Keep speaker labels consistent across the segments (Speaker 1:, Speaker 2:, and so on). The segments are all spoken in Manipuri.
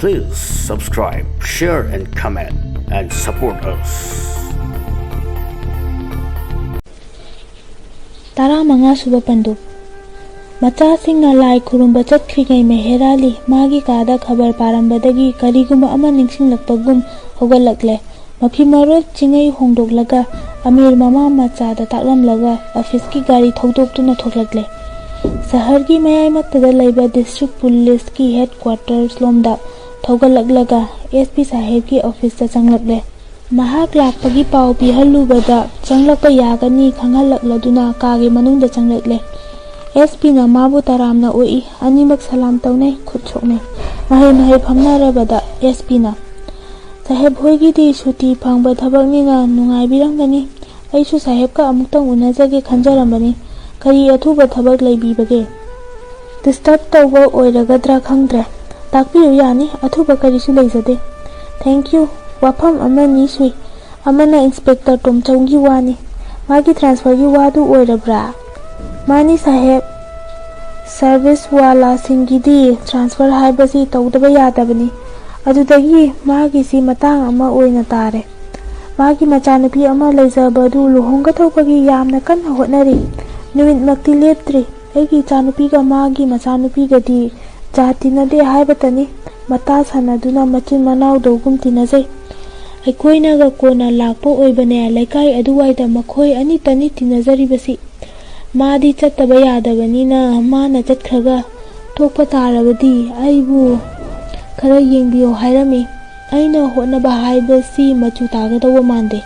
Speaker 1: Please subscribe, share and comment and support us.
Speaker 2: 15ꯁꯨꯕ ꯄꯟꯗꯨꯞ ꯃꯆꯥꯁꯤꯡꯅ ꯂꯥꯏ ꯈꯨꯔꯨꯝꯕ ꯆꯠꯈ꯭ꯔꯤꯉꯩ ꯃꯦꯍꯦꯔꯥꯂꯤ ꯃꯥꯒꯤ ꯀꯥꯗ ꯈꯕꯔ ꯄꯥꯔꯝꯕꯗꯒꯤ ꯀꯔꯤꯒꯨꯝꯕ ꯑꯃ ꯅꯤꯡꯁꯤꯡꯂꯛꯄꯒꯨꯝ ꯍꯧꯒꯠꯂꯛꯂꯦ꯫ ꯃꯐꯤ ꯃꯔꯣꯜ ꯆꯤꯡꯉꯩ ꯍꯣꯡꯗꯣꯛꯂꯒ ꯑꯃꯤꯔ ꯃꯃꯥ ꯃꯆꯥꯗ ꯇꯥꯛꯂꯝꯂꯒ ꯑꯣꯐꯤꯁꯀꯤ ꯒꯥꯔꯤ ꯊꯧꯗꯣꯛꯇꯨꯅ ꯊꯣꯛꯂꯛꯂꯦ꯫ ꯁꯍꯔꯒꯤ ꯃꯌꯥꯏꯃꯛꯇꯗ ꯂꯩꯕ ꯗꯤꯁꯇ꯭ꯔꯤꯛ ꯄꯨꯂꯤꯁꯀꯤ ꯍꯦꯗꯀ꯭ꯋꯥꯔꯇꯔꯁ ꯂꯣꯝꯗ ꯊꯧꯒꯠꯂꯛꯂꯒ SP ꯁꯥꯍꯦꯕꯀꯤ ꯑꯣꯐꯤꯁꯇ ꯆꯪꯂꯛꯂꯦ꯫ ꯃꯍꯥꯛ ꯂꯥꯛꯄꯒꯤ ꯄꯥꯎ ꯄꯤꯍꯜꯂꯨꯕꯗ ꯆꯪꯂꯛꯄ ꯌꯥꯒꯅꯤ ꯈꯪꯍꯜꯂꯛꯂꯗꯨꯅ ꯀꯥꯒꯤ ꯃꯅꯨꯡꯗ ꯆꯪꯂꯛꯂꯦ꯫ SPꯅ ꯃꯥꯕꯨ ꯇꯔꯥꯝꯅ ꯑꯣꯛꯏ꯫ ꯑꯅꯤꯃꯛ ꯁꯂꯥꯝ ꯇꯧꯅꯩ, ꯈꯨꯠ ꯁꯣꯛꯅꯩ꯫ ꯃꯍꯩ ꯐꯝꯅꯔꯕꯗ SPꯅ ꯁꯥꯍꯦꯕ ꯍꯣꯏꯒꯤꯗꯤ ꯁꯨꯇꯤ ꯐꯪꯕ ꯊꯕꯛꯅꯤꯅ ꯅꯨꯡꯉꯥꯏꯕꯤꯔꯝꯒꯅꯤ꯫ ꯑꯩꯁꯨ ꯁꯥꯍꯦꯕꯀ ꯑꯃꯨꯛꯇꯪ ꯎꯅꯖꯒꯦ ꯈꯟꯖꯔꯝꯕꯅꯤ꯫ ꯀꯔꯤ ꯑꯊꯨꯕ ꯊꯕꯛ ꯂꯩꯕꯤꯕꯒꯦ? ꯗꯤꯁꯇꯔꯕ ꯇꯧꯕ ꯑꯣꯏꯔꯒꯗ꯭ꯔꯥ ꯈꯪꯗ꯭ꯔꯦ꯫ ꯇꯥꯛꯄꯤꯌꯨ ꯌꯥꯅꯤ, ꯑꯊꯨꯕ ꯀꯔꯤꯁꯨ ꯂꯩꯖꯗꯦ꯫ ꯊꯦꯡꯛꯌꯨ꯫ ꯋꯥꯐꯝ ꯑꯃꯅꯤ ꯁꯨꯏ꯫ ꯑꯃꯅ ꯏꯟꯁꯄꯦꯛꯇꯔ ꯇꯣꯝꯆꯧꯒꯤ ꯋꯥꯅꯤ꯫ ꯃꯥꯒꯤ ꯇ꯭ꯔꯥꯟꯁꯐꯔꯒꯤ ꯋꯥꯗꯨ ꯑꯣꯏꯔꯕ꯭ꯔꯥ? ꯃꯥꯅꯤ ꯁꯥꯍꯦꯕ꯫ ꯁꯔꯚꯤꯁꯋꯥꯂꯥꯁꯤꯡꯒꯤꯗꯤ ꯇ꯭ꯔꯥꯟꯁꯐꯔ ꯍꯥꯏꯕꯁꯤ ꯇꯧꯗꯕ ꯌꯥꯗꯕꯅꯤ꯫ ꯑꯗꯨꯗꯒꯤ ꯃꯥꯒꯤꯁꯤ ꯃꯇꯥꯡ ꯑꯃ ꯑꯣꯏꯅ ꯇꯥꯔꯦ꯫ ꯃꯥꯒꯤ ꯃꯆꯥꯅꯨꯄꯤ ꯑꯃ ꯂꯩꯖꯕꯗꯨ ꯂꯨꯍꯣꯡꯒꯗꯧꯕꯒꯤ ꯌꯥꯝꯅ ꯀꯟꯅ ꯍꯣꯠꯅꯔꯤ꯫ ꯅꯨꯃꯤꯠꯃꯛꯇꯤ ꯂꯦꯞꯇ꯭ꯔꯤ꯫ ꯑꯩꯒꯤ ꯏꯆꯥꯅꯨꯄꯤꯒ ꯃꯥꯒꯤ ꯃꯆꯥꯅꯨꯄꯤꯒꯗꯤ ꯖꯥꯠ ꯇꯤꯟꯅꯗꯦ ꯍꯥꯏꯕꯇꯅꯤ꯫ ꯃꯇꯥ ꯁꯥꯟꯅꯗꯨꯅ ꯃꯆꯤꯟ ꯃꯅꯥꯎꯗꯧꯒꯨꯝ ꯇꯤꯟꯅꯖꯩ꯫ ꯑꯩꯈꯣꯏꯅꯒ ꯀꯣꯟꯅ ꯂꯥꯛꯄ ꯑꯣꯏꯕꯅꯦ ꯂꯩꯀꯥꯏ ꯑꯗꯨꯋꯥꯏꯗ ꯃꯈꯣꯏ ꯑꯅꯤꯇꯅꯤ ꯇꯤꯟꯅꯖꯔꯤꯕꯁꯤ꯫ ꯃꯥꯗꯤ ꯆꯠꯇꯕ ꯌꯥꯗꯕꯅꯤꯅ ꯃꯥꯅ ꯆꯠꯈ꯭ꯔꯒ ꯊꯣꯛꯄ ꯇꯥꯔꯕꯗꯤ ꯑꯩꯕꯨ ꯈꯔ ꯌꯦꯡꯕꯤꯌꯣ ꯍꯥꯏꯔꯝꯃꯤ꯫ ꯑꯩꯅ ꯍꯣꯠꯅꯕ ꯍꯥꯏꯕꯁꯤ ꯃꯆꯨ ꯇꯥꯒꯗꯧꯕ ꯃꯥꯟꯗꯦ꯫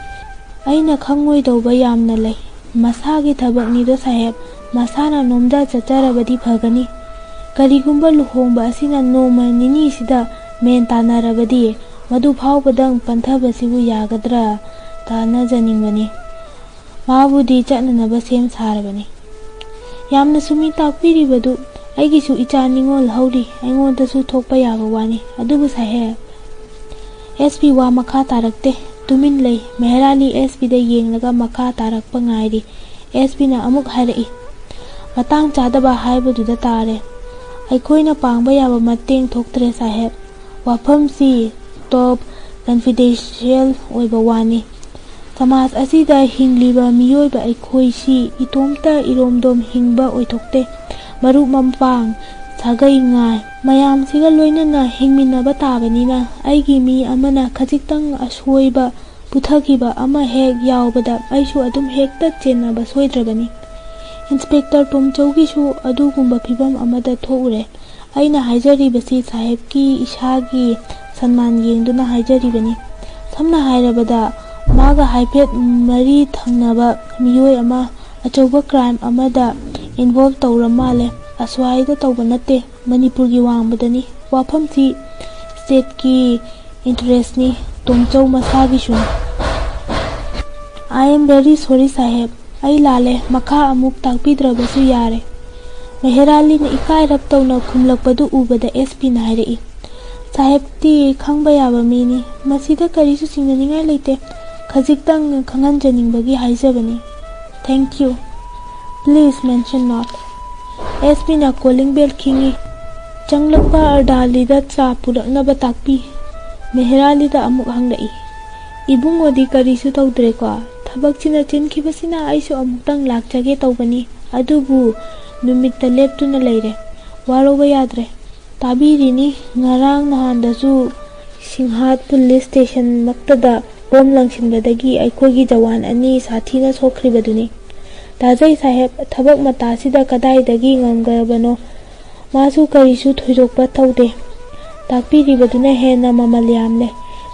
Speaker 2: ꯑꯩꯅ ꯈꯪꯉꯣꯏꯗꯧꯕ ꯌꯥꯝꯅ ꯂꯩ꯫ ꯃꯁꯥꯒꯤ ꯊꯕꯛꯅꯤꯗꯣ ꯁꯥꯍꯦꯕ, ꯃꯁꯥꯅ ꯅꯣꯝꯖ ꯆꯠꯆꯔꯕꯗꯤ ꯐꯒꯅꯤ꯫ ꯀꯔꯤꯒꯨꯝꯕ ꯂꯨꯍꯣꯡꯕ ꯑꯁꯤꯅ ꯅꯣꯡꯃ ꯅꯤꯅꯤꯁꯤꯗ ꯃꯦꯟ ꯇꯥꯟꯅꯔꯕꯗꯤ ꯃꯗꯨ ꯐꯥꯎꯕꯗꯪ ꯄꯟꯊꯕꯁꯤꯕꯨ ꯌꯥꯒꯗ꯭ꯔꯥ ꯇꯥꯟꯅꯖꯅꯤꯡꯕꯅꯤ꯫ ꯃꯥꯕꯨꯗꯤ ꯆꯠꯅꯅꯕ ꯁꯦꯝ ꯁꯥꯔꯕꯅꯤ꯫ ꯌꯥꯝꯅ ꯆꯨꯝꯃꯤ ꯇꯥꯛꯄꯤꯔꯤꯕꯗꯨ꯫ ꯑꯩꯒꯤꯁꯨ ꯏꯆꯥ ꯅꯤꯡꯉꯣꯜ ꯍꯧꯔꯤ꯫ ꯑꯩꯉꯣꯟꯗꯁꯨ ꯊꯣꯛꯄ ꯌꯥꯕ ꯋꯥꯅꯤ꯫ ꯑꯗꯨꯕꯨ ꯁꯥꯍꯦꯕ꯫ SP ꯋꯥ ꯃꯈꯥ ꯇꯥꯔꯛꯇꯦ꯫ ꯇꯨꯃꯤꯟ ꯂꯩ꯫ ꯃꯦꯍꯦꯔꯥꯂꯤ SPꯗ ꯌꯦꯡꯂꯒ ꯃꯈꯥ ꯇꯥꯔꯛꯄ ꯉꯥꯏꯔꯤ꯫ SPꯅ ꯑꯃꯨꯛ ꯍꯥꯏꯔꯛꯏ꯫ ꯃꯇꯥꯡ ꯆꯥꯗꯕ ꯍꯥꯏꯕꯗꯨꯗ ꯇꯥꯔꯦ꯫ ꯑꯩꯈꯣꯏꯅ ꯄꯥꯡꯕ ꯌꯥꯕ ꯃꯇꯦꯡ ꯊꯣꯛꯇ꯭ꯔꯦ ꯁꯥꯍꯦꯕ꯫ ꯋꯥꯐꯝꯁꯤ ꯇꯣꯞ ꯀꯟꯐꯤꯗꯦꯟꯁꯤꯌꯦꯜ ꯑꯣꯏꯕ ꯋꯥꯅꯤ꯫ ꯁꯃꯥꯖ ꯑꯁꯤꯗ ꯍꯤꯡꯂꯤꯕ ꯃꯤꯑꯣꯏꯕ ꯑꯩꯈꯣꯏꯁꯤ ꯏꯇꯣꯝꯇ ꯏꯔꯣꯝꯗꯣꯝ ꯍꯤꯡꯕ ꯑꯣꯏꯊꯣꯛꯇꯦ꯫ ꯃꯔꯨꯞ ꯃꯄꯥꯡ, ꯁꯥꯒꯩ ꯉꯥꯏ ꯃꯌꯥꯝꯁꯤꯒ ꯂꯣꯏꯅꯅ ꯍꯤꯡꯃꯤꯟꯅꯕ ꯇꯥꯕꯅꯤꯅ ꯑꯩꯒꯤ ꯃꯤ ꯑꯃꯅ ꯈꯖꯤꯛꯇꯪ ꯑꯁꯣꯏꯕ ꯄꯨꯊꯈꯤꯕ ꯑꯃ ꯍꯦꯛ ꯌꯥꯎꯕꯗ ꯑꯩꯁꯨ ꯑꯗꯨꯝ ꯍꯦꯛꯇ ꯆꯦꯟꯅꯕ ꯁꯣꯏꯗ꯭ꯔꯕꯅꯤ꯫ ꯏꯟꯁꯄꯦꯛꯇꯔ ꯇꯣꯝꯆꯧꯒꯤꯁꯨ ꯑꯗꯨꯒꯨꯝꯕ ꯐꯤꯚꯝ ꯑꯃꯗ ꯊꯣꯛꯎꯔꯦ꯫ ꯑꯩꯅ ꯍꯥꯏꯖꯔꯤꯕꯁꯤ ꯁꯥꯍꯦꯕꯀꯤ ꯏꯁꯥꯒꯤ ꯁꯟꯃꯥꯟ ꯌꯦꯡꯗꯨꯅ ꯍꯥꯏꯖꯔꯤꯕꯅꯤ꯫ ꯁꯝꯅ ꯍꯥꯏꯔꯕꯗ ꯃꯥꯒ ꯍꯥꯏꯐꯦꯠ ꯃꯔꯤ ꯊꯪꯅꯕ ꯃꯤꯑꯣꯏ ꯑꯃ ꯑꯆꯧꯕ ꯀ꯭ꯔꯥꯏꯝ ꯑꯃꯗ ꯏꯟꯚꯣꯜꯕ ꯇꯧꯔ ꯃꯥꯜꯂꯦ꯫ ꯑꯁ꯭ꯋꯥꯏꯗ ꯇꯧꯕ ꯅꯠꯇꯦ, ꯃꯅꯤꯄꯨꯔꯒꯤ ꯋꯥꯡꯃꯗꯅꯤ꯫ ꯋꯥꯐꯝꯁꯤ ꯁ꯭ꯇꯦꯠꯀꯤ ꯏꯟꯇꯔꯦꯁꯅꯤ, ꯇꯣꯝꯆꯧ ꯃꯁꯥꯒꯤꯁꯨꯅꯤ꯫ ꯑꯥꯏ ꯑꯦꯝ ꯚꯦꯔꯤ ꯁꯣꯔꯤ ꯁꯥꯍꯦꯕ꯫ ꯑꯩ ꯂꯥꯜꯂꯦ꯫ ꯃꯈꯥ ꯑꯃꯨꯛ ꯇꯥꯛꯄꯤꯗ꯭ꯔꯕꯁꯨ ꯌꯥꯔꯦ꯫ ꯃꯦꯍꯦꯔꯥꯂꯤꯅ ꯏꯀꯥꯏꯔꯞ ꯇꯧꯅ ꯈꯨꯝꯂꯛꯄꯗꯨ ꯎꯕꯗ SPꯅ ꯍꯥꯏꯔꯛꯏ꯫ ꯁꯥꯍꯦꯕꯇꯤ ꯈꯪꯕ ꯌꯥꯕ ꯃꯤꯅꯤ꯫ ꯃꯁꯤꯗ ꯀꯔꯤꯁꯨ ꯆꯤꯡꯅꯅꯤꯡꯉꯥꯏ ꯂꯩꯇꯦ꯫ ꯈꯖꯤꯛꯇꯪ ꯈꯪꯍꯟꯖꯅꯤꯡꯕꯒꯤ ꯍꯥꯏꯖꯕꯅꯤ꯫ ꯊꯦꯡꯛꯌꯨ꯫ Please mention not. SPꯅ ꯀꯣꯂꯤꯡ ꯕꯦꯜ ꯈꯤꯡꯉꯤ꯫ ꯆꯪꯂꯛꯄ ꯑꯔꯗꯥꯂꯤꯗ ꯆꯥ ꯄꯨꯔꯛꯅꯕ ꯇꯥꯛꯄꯤ꯫ ꯃꯦꯍꯦꯔꯥꯂꯤꯗ ꯑꯃꯨꯛ ꯍꯪꯂꯛꯏ꯫ ꯏꯕꯨꯡꯉꯣꯗꯤ ꯀꯔꯤꯁꯨ ꯇꯧꯗ꯭ꯔꯦꯀꯣ? ꯊꯕꯛꯁꯤꯅ ꯆꯤꯟꯈꯤꯕꯁꯤꯅ ꯑꯩꯁꯨ ꯑꯃꯨꯛꯇꯪ ꯂꯥꯛꯆꯒꯦ ꯇꯧꯕꯅꯤ꯫ ꯑꯗꯨꯕꯨ ꯅꯨꯃꯤꯠꯇ ꯂꯦꯞꯇꯨꯅ ꯂꯩꯔꯦ꯫ ꯋꯥꯔꯧꯕ ꯌꯥꯗ꯭ꯔꯦ꯫ ꯇꯥꯕꯤꯔꯤꯅꯤ, ꯉꯔꯥꯡ ꯅꯍꯥꯟꯗꯁꯨ ꯁꯤꯡꯍꯥꯠ ꯄꯨꯂꯤꯁ ꯁ꯭ꯇꯦꯁꯟ ꯃꯛꯇꯗ ꯕꯣꯝ ꯂꯪꯁꯤꯟꯕꯗꯒꯤ ꯑꯩꯈꯣꯏꯒꯤ ꯖꯋꯥꯟ ꯑꯅꯤ ꯁꯥꯊꯤꯅ ꯁꯣꯛꯈ꯭ꯔꯤꯕꯗꯨꯅꯤ꯫ ꯇꯥꯖꯩ ꯁꯥꯍꯦꯕ꯫ ꯊꯕꯛ ꯃꯇꯥꯁꯤꯗ ꯀꯗꯥꯏꯗꯒꯤ ꯉꯝꯒꯕꯅꯣ? ꯃꯥꯁꯨ ꯀꯔꯤꯁꯨ ꯊꯣꯏꯗꯣꯛꯄ ꯇꯧꯗꯦ꯫ ꯇꯥꯛꯄꯤꯔꯤꯕꯗꯨꯅ ꯍꯦꯟꯅ ꯃꯃꯜ ꯌꯥꯝꯂꯦ꯫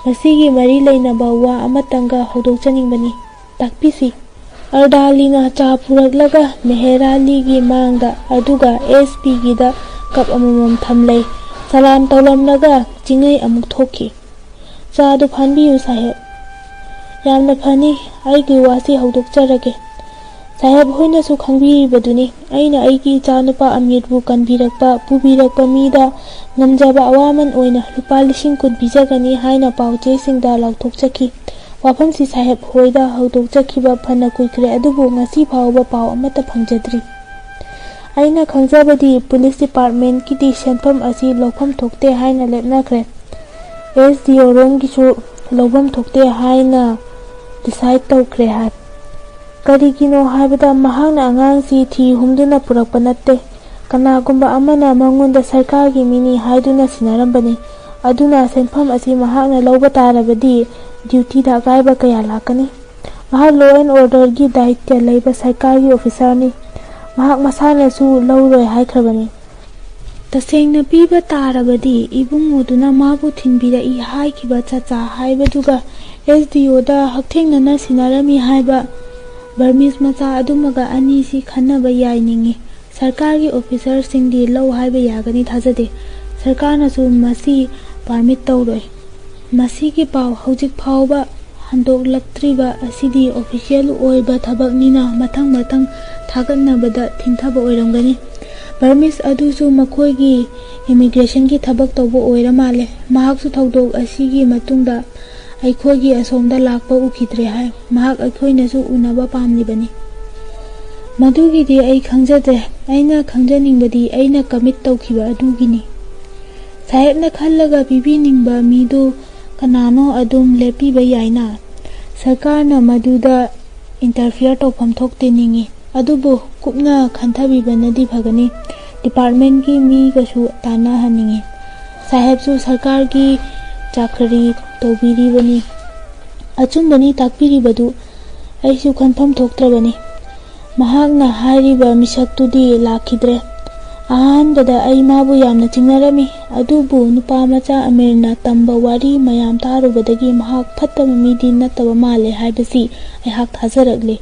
Speaker 2: ꯃꯁꯤꯒꯤ ꯃꯔꯤ ꯂꯩꯅꯕ ꯋꯥ ꯑꯃꯇꯪꯒ ꯍꯧꯗꯣꯛꯆꯅꯤꯡꯕꯅꯤ꯫ ꯇꯥꯛꯄꯤꯁꯤ꯫ ꯑꯔꯗꯥꯂꯤꯅ ꯆꯥ ꯄꯨꯔꯛꯂꯒ ꯃꯦꯍꯦꯔꯥꯂꯤꯒꯤ ꯃꯥꯡꯗ ꯑꯗꯨꯒ SPꯒꯤꯗ ꯀꯞ ꯑꯃꯃꯝ ꯊꯝꯂꯩ꯫ ꯁꯂꯥꯝ ꯇꯧꯂꯝꯂꯒ ꯆꯤꯡꯉꯩ ꯑꯃꯨꯛ ꯊꯣꯛꯈꯤ꯫ ꯆꯥꯗꯨ ꯐꯥꯟꯕꯤꯌꯨ ꯁꯥꯍꯦꯕ꯫ ꯌꯥꯝꯅ ꯐꯅꯤ, ꯑꯩꯒꯤ ꯋꯥꯁꯤ ꯍꯧꯗꯣꯛꯆꯔꯒꯦ꯫ ꯁꯥꯍꯦꯕ ꯍꯣꯏꯅꯁꯨ ꯈꯪꯕꯤꯔꯤꯕꯗꯨꯅꯤ ꯑꯩꯅ ꯑꯩꯒꯤ ꯏꯆꯥꯅꯨꯄꯥ ꯑꯃꯤꯔꯕꯨ ꯀꯟꯕꯤꯔꯛꯄ, ꯄꯨꯕꯤꯔꯛꯄ ꯃꯤꯗ ꯉꯝꯖꯕ ꯑꯋꯥꯃꯟ ꯑꯣꯏꯅ ꯂꯨꯄꯥ 10,000 ꯄꯤꯖꯒꯅꯤ ꯍꯥꯏꯅ ꯄꯥꯎ-ꯆꯦꯁꯤꯡꯗ ꯂꯥꯎꯊꯣꯛꯆꯈꯤ꯫ ꯋꯥꯐꯝꯁꯤ ꯁꯥꯍꯦꯕ ꯍꯣꯏꯗ ꯍꯧꯗꯣꯛꯆꯈꯤꯕ ꯐꯅ ꯀꯨꯏꯈ꯭ꯔꯦ ꯑꯗꯨꯕꯨ ꯉꯁꯤ ꯐꯥꯎꯕ ꯄꯥꯎ ꯑꯃꯠꯇ ꯐꯪꯖꯗ꯭ꯔꯤ꯫ ꯑꯩꯅ ꯈꯪꯖꯕꯗꯤ ꯄꯨꯂꯤꯁ ꯗꯤꯄꯥꯔꯠꯃꯦꯟꯠꯀꯤꯗꯤ ꯁꯦꯟꯐꯝ ꯑꯁꯤ ꯂꯧꯐꯝ ꯊꯣꯛꯇꯦ ꯍꯥꯏꯅ ꯂꯦꯞꯅꯈ꯭ꯔꯦ꯫ SDO ꯔꯣꯝꯒꯤꯁꯨ ꯂꯧꯐꯝ ꯊꯣꯛꯇꯦ ꯍꯥꯏꯅ ꯗꯤꯁꯥꯏꯠ ꯇꯧꯈ꯭ꯔꯦ ꯍꯥꯏ꯫ ꯀꯔꯤꯒꯤꯅꯣ ꯍꯥꯏꯕꯗ ꯃꯍꯥꯛꯅ ꯑꯉꯥꯡꯁꯤ ꯊꯤ ꯍꯨꯝꯗꯨꯅ ꯄꯨꯔꯛꯄ ꯅꯠꯇꯦ꯫ ꯀꯅꯥꯒꯨꯝꯕ ꯑꯃꯅ ꯃꯉꯣꯟꯗ ꯁꯔꯀꯥꯔꯒꯤ ꯃꯤꯅꯤ ꯍꯥꯏꯗꯨꯅ ꯁꯤꯟꯅꯔꯝꯕꯅꯤ꯫ ꯑꯗꯨꯅ ꯁꯦꯟꯐꯝ ꯑꯁꯤ ꯃꯍꯥꯛꯅ ꯂꯧꯕ ꯇꯥꯔꯕꯗꯤ ꯗ꯭ꯌꯨꯇꯤꯗ ꯑꯀꯥꯏꯕ ꯀꯌꯥ ꯂꯥꯛꯀꯅꯤ꯫ ꯃꯍꯥꯛ ꯂꯣ ꯑꯦꯟ ꯑꯣꯔꯗꯔꯒꯤ ꯗꯥꯌꯤꯠꯇ ꯂꯩꯕ ꯁꯔꯀꯥꯔꯒꯤ ꯑꯣꯐꯤꯁꯥꯔꯅꯤ꯫ ꯃꯍꯥꯛ ꯃꯁꯥꯅꯁꯨ ꯂꯧꯔꯣꯏ ꯍꯥꯏꯈ꯭ꯔꯕꯅꯤ꯫ ꯇꯁꯦꯡꯅ ꯄꯤꯕ ꯇꯥꯔꯕꯗꯤ ꯏꯕꯨꯡꯉꯣꯗꯨꯅ ꯃꯥꯕꯨ ꯊꯤꯟꯕꯤꯔꯛꯏ ꯍꯥꯏꯈꯤꯕ ꯆꯆꯥ ꯍꯥꯏꯕꯗꯨꯒ SDOꯗ ꯍꯛꯊꯦꯡꯅꯅ ꯁꯤꯟꯅꯔꯝꯃꯤ ꯍꯥꯏꯕ ꯕꯔꯃꯤꯁ ꯃꯆꯥ ꯑꯗꯨꯃꯒ ꯑꯅꯤꯁꯤ ꯈꯟꯅꯕ ꯌꯥꯏꯅꯤꯡꯉꯤ꯫ ꯁꯔꯀꯥꯔꯒꯤ ꯑꯣꯐꯤꯁꯥꯔꯁꯤꯡꯗꯤ ꯂꯧ ꯍꯥꯏꯕ ꯌꯥꯒꯅꯤ ꯊꯥꯖꯗꯦ꯫ ꯁꯔꯀꯥꯔꯅꯁꯨ ꯃꯁꯤ ꯄꯥꯔꯃꯤꯠ ꯇꯧꯔꯣꯏ꯫ ꯃꯁꯤꯒꯤ ꯄꯥꯎ ꯍꯧꯖꯤꯛ ꯐꯥꯎꯕ ꯍꯟꯗꯣꯛꯂꯛꯇ꯭ꯔꯤꯕ ꯑꯁꯤꯗꯤ ꯑꯣꯐꯤꯁꯤꯌꯦꯜ ꯑꯣꯏꯕ ꯊꯕꯛꯅꯤꯅ ꯃꯊꯪ ꯊꯥꯒꯠꯅꯕꯗ ꯊꯤꯡꯊꯕ ꯑꯣꯏꯔꯝꯒꯅꯤ꯫ ꯕꯔꯃꯤꯁ ꯑꯗꯨꯁꯨ ꯃꯈꯣꯏꯒꯤ ꯏꯃꯤꯒ꯭ꯔꯦꯁꯟꯒꯤ ꯊꯕꯛ ꯇꯧꯕ ꯑꯣꯏꯔ ꯃꯥꯜꯂꯦ꯫ ꯃꯍꯥꯛꯁꯨ ꯊꯧꯗꯣꯛ ꯑꯁꯤꯒꯤ ꯃꯇꯨꯡꯗ ꯑꯩꯈꯣꯏꯒꯤ ꯑꯁꯣꯝꯗ ꯂꯥꯛꯄ ꯎꯈꯤꯗ꯭ꯔꯦ ꯍꯥꯏ꯫ ꯃꯍꯥꯛ ꯑꯩꯈꯣꯏꯅꯁꯨ ꯎꯅꯕ ꯄꯥꯝꯂꯤꯕꯅꯤ꯫ ꯃꯗꯨꯒꯤꯗꯤ ꯑꯩ ꯈꯪꯖꯗ꯭ꯔꯦ꯫ ꯑꯩꯅ ꯈꯪꯖꯅꯤꯡꯕꯗꯤ ꯑꯩꯅ ꯀꯃꯤꯠ ꯇꯧꯈꯤꯕ ꯑꯗꯨꯒꯤꯅꯤ꯫ ꯁꯥꯍꯦꯕꯅ ꯈꯜꯂꯒ ꯄꯤꯕꯤꯅꯤꯡꯕ ꯃꯤꯗꯨ ꯀꯅꯥꯅꯣ ꯑꯗꯨꯝ ꯂꯦꯞꯄꯤꯕ ꯌꯥꯏꯅ꯫ ꯁꯔꯀꯥꯔꯅ ꯃꯗꯨꯗ ꯏꯟꯇꯔꯐꯤꯌꯔ ꯇꯧꯐꯝ ꯊꯣꯛꯇꯦ ꯅꯤꯡꯉꯤ꯫ ꯑꯗꯨꯕꯨ ꯀꯨꯞꯅ ꯈꯟꯊꯕꯤꯕꯅꯗꯤ ꯐꯒꯅꯤ꯫ ꯗꯤꯄꯥꯔꯠꯃꯦꯟꯠꯀꯤ ꯃꯤꯒꯁꯨ ꯇꯥꯟꯅꯍꯟꯅꯤꯡꯉꯤ꯫ ꯁꯥꯍꯦꯕꯁꯨ ꯁꯔꯀꯥꯔꯒꯤ ꯆꯥꯀꯔꯤ ꯇꯧꯕꯤꯔꯤꯕꯅꯤ꯫ ꯑꯆꯨꯝꯕꯅꯤ ꯇꯥꯛꯄꯤꯔꯤꯕꯗꯨ꯫ ꯑꯩꯁꯨ ꯈꯟꯐꯝ ꯊꯣꯛꯇ꯭ꯔꯕꯅꯤ꯫ ꯃꯍꯥꯛꯅ ꯍꯥꯏꯔꯤꯕ ꯃꯤꯁꯛꯇꯨꯗꯤ ꯂꯥꯛꯈꯤꯗ꯭ꯔꯦ꯫ ꯑꯍꯥꯟꯕꯗ ꯑꯩ ꯃꯥꯕꯨ ꯌꯥꯝꯅ ꯆꯤꯡꯅꯔꯝꯃꯤ꯫ ꯑꯗꯨꯕꯨ ꯅꯨꯄꯥꯃꯆꯥ ꯑꯃꯤꯔꯅ ꯇꯝꯕ ꯋꯥꯔꯤ ꯃꯌꯥꯝ ꯇꯥꯔꯨꯕꯗꯒꯤ ꯃꯍꯥꯛ ꯐꯠꯇꯕ ꯃꯤꯗꯤ ꯅꯠꯇꯕ ꯃꯥꯜꯂꯦ ꯍꯥꯏꯕꯁꯤ ꯑꯩꯍꯥꯛ ꯊꯥꯖꯔꯛꯂꯦ꯫